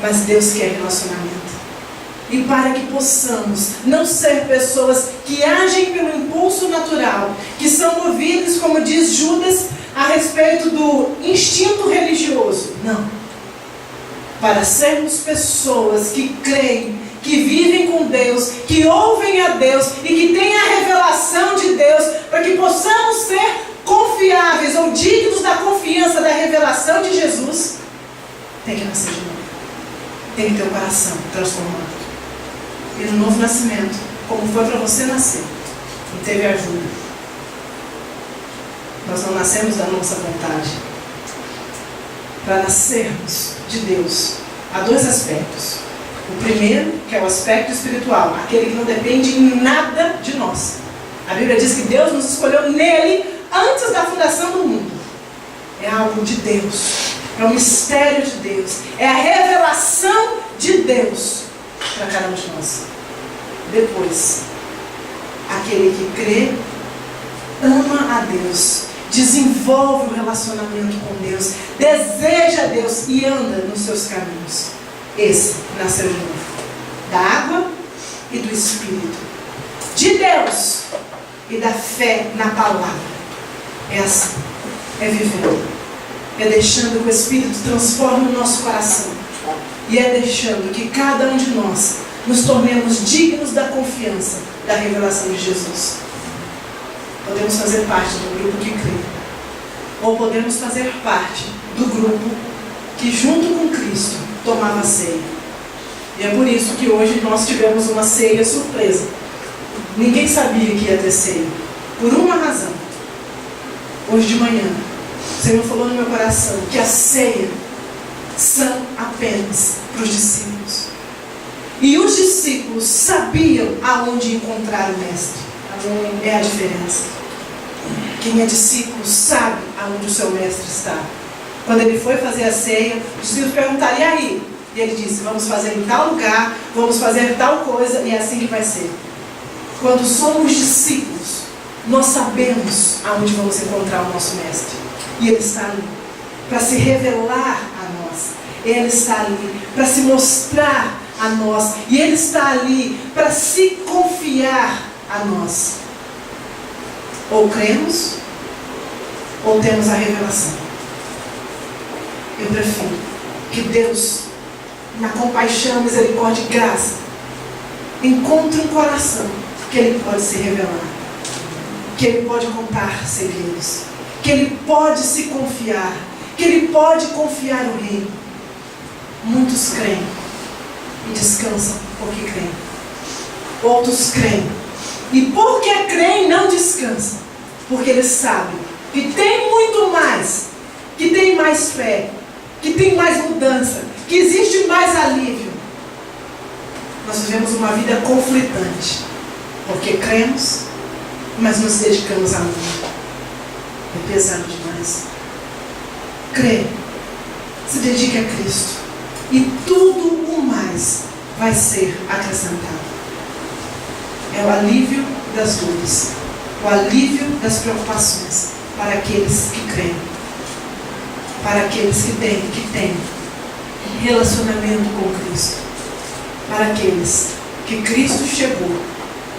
mas Deus quer relacionamento. E para que possamos não ser pessoas que agem pelo impulso natural, que são diz Judas a respeito do instinto religioso. Não. Para sermos pessoas que creem, que vivem com Deus, que ouvem a Deus e que têm a revelação de Deus, para que possamos ser confiáveis ou dignos da confiança da revelação de Jesus, tem que nascer de novo. Tem que ter o coração transformado. E no novo nascimento, como foi para você nascer, não teve ajuda. Nós não nascemos da nossa vontade. Para nascermos de Deus, há dois aspectos. O primeiro, que é o aspecto espiritual, aquele que não depende em nada de nós. A Bíblia diz que Deus nos escolheu nele antes da fundação do mundo. É algo de Deus, é o mistério de Deus, é a revelação de Deus para cada um de nós. Depois, aquele que crê, ama a Deus, desenvolve o relacionamento com Deus, deseja Deus e anda nos seus caminhos. Esse nasceu de novo, da água e do Espírito, de Deus e da fé na palavra. É assim, é vivendo, é deixando que o Espírito transforme o nosso coração, e é deixando que cada um de nós nos tornemos dignos da confiança da revelação de Jesus. Podemos fazer parte do grupo que crê, ou podemos fazer parte do grupo que junto com Cristo tomava ceia. E é por isso que hoje nós tivemos uma ceia surpresa. Ninguém sabia que ia ter ceia, por uma razão. Hoje de manhã, o Senhor falou no meu coração que a ceia são apenas para os discípulos. E os discípulos sabiam aonde encontrar o Mestre. É a diferença. Quem é discípulo sabe aonde o seu Mestre está. Quando ele foi fazer a ceia, os discípulos perguntaram: e aí? E ele disse: vamos fazer em tal lugar, vamos fazer tal coisa, e é assim que vai ser. Quando somos discípulos, nós sabemos aonde vamos encontrar o nosso Mestre. E Ele está ali para se revelar a nós. Ele está ali para se mostrar a nós. E Ele está ali para se confiar a nós. Ou cremos, ou temos a revelação. Eu prefiro que Deus, na compaixão, misericórdia e graça, encontre um coração que Ele pode se revelar, que Ele pode contar segredos, que Ele pode se confiar, que Ele pode confiar no reino. Muitos creem e descansam porque creem. Outros creem e porque creem não descansam, porque eles sabem que tem muito mais, que tem mais fé, que tem mais mudança, que existe mais alívio. Nós vivemos uma vida conflitante, porque cremos, mas nos dedicamos a amor. É pesado demais. Crê, se dedique a Cristo, e tudo o mais vai ser acrescentado. É o alívio das dores, o alívio das preocupações para aqueles que creem, para aqueles que têm relacionamento com Cristo, para aqueles que Cristo chegou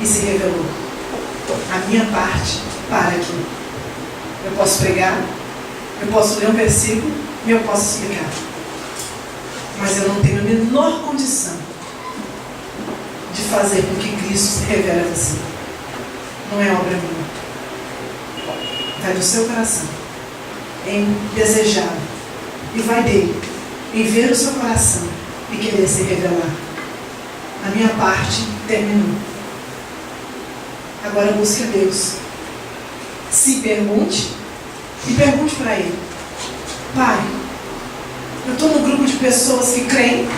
e se revelou. A minha parte para aqui. Eu posso pregar, eu posso ler um versículo e eu posso explicar, mas eu não tenho a menor condição de fazer com que Cristo se revele a você. Não é obra minha. Vai do seu coração em desejar, e vai dele em ver o seu coração e querer se revelar. A minha parte terminou. Agora busque a Deus. Se pergunte e pergunte para Ele: Pai, eu estou no grupo de pessoas que creem,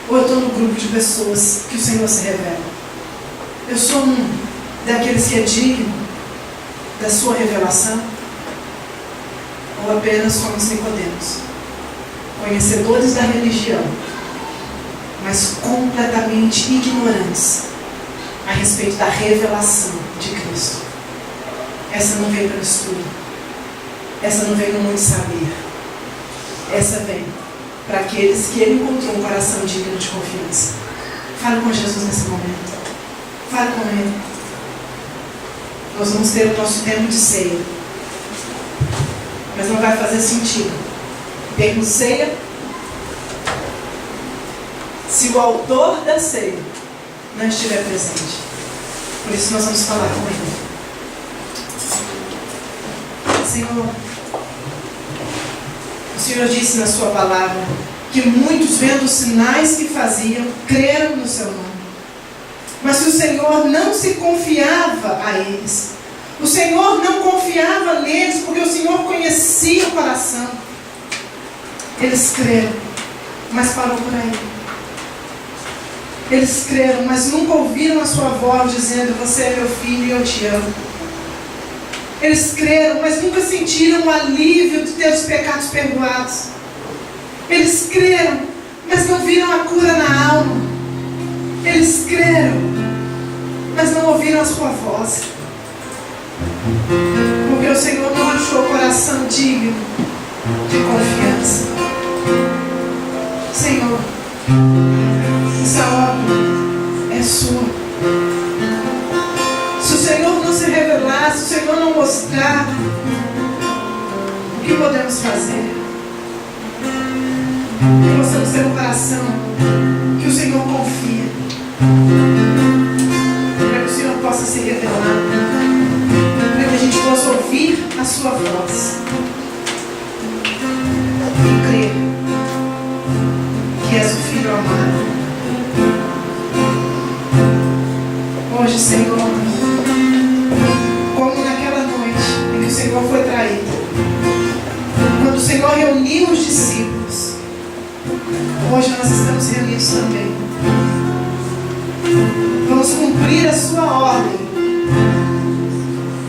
ou eu estou no grupo de pessoas que o Senhor se revela? Eu sou um daqueles que é digno da sua revelação, ou apenas como os Nicodemos, conhecedores da religião, mas completamente ignorantes a respeito da revelação de Cristo? Essa não vem pelo estudo, essa não vem no muito saber, essa vem para aqueles que Ele encontrou um coração digno de confiança. Fale com Jesus nesse momento, fale com Ele. nós vamos ter o nosso tempo de ceia. Mas não vai fazer sentido termos ceia se o autor da ceia não estiver presente. Por isso nós vamos falar com ele. Senhor, o Senhor disse na sua palavra que muitos, vendo os sinais que faziam, creram no seu nome. Mas se o Senhor não se confiava a eles, o Senhor não confiava neles, porque o Senhor conhecia o coração. Eles creram, mas parou por aí. Eles creram, mas nunca ouviram a sua voz dizendo: você é meu filho e eu te amo. Eles creram, mas nunca sentiram o alívio de ter os pecados perdoados. Eles creram, mas não viram a cura na alma. Eles creram, mas não ouviram a sua voz. Porque o Senhor não achou o coração digno de confiança. Senhor, essa obra é sua. Se o Senhor não se revelar, se o Senhor não mostrar, o que podemos fazer? Que possamos ter um coração que o Senhor confia, para que o Senhor possa se revelar, para que a gente possa ouvir a sua voz e crer que és o Filho amado. Hoje, Senhor, como naquela noite em que o Senhor foi traído, quando o Senhor reuniu os discípulos, hoje nós estamos reunidos também. Vamos cumprir a sua ordem,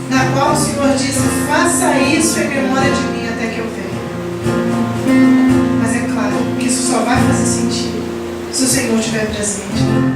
na qual o Senhor disse: faça isso em memória de mim até que eu venha. Mas é claro que isso só vai fazer sentido se o Senhor estiver presente.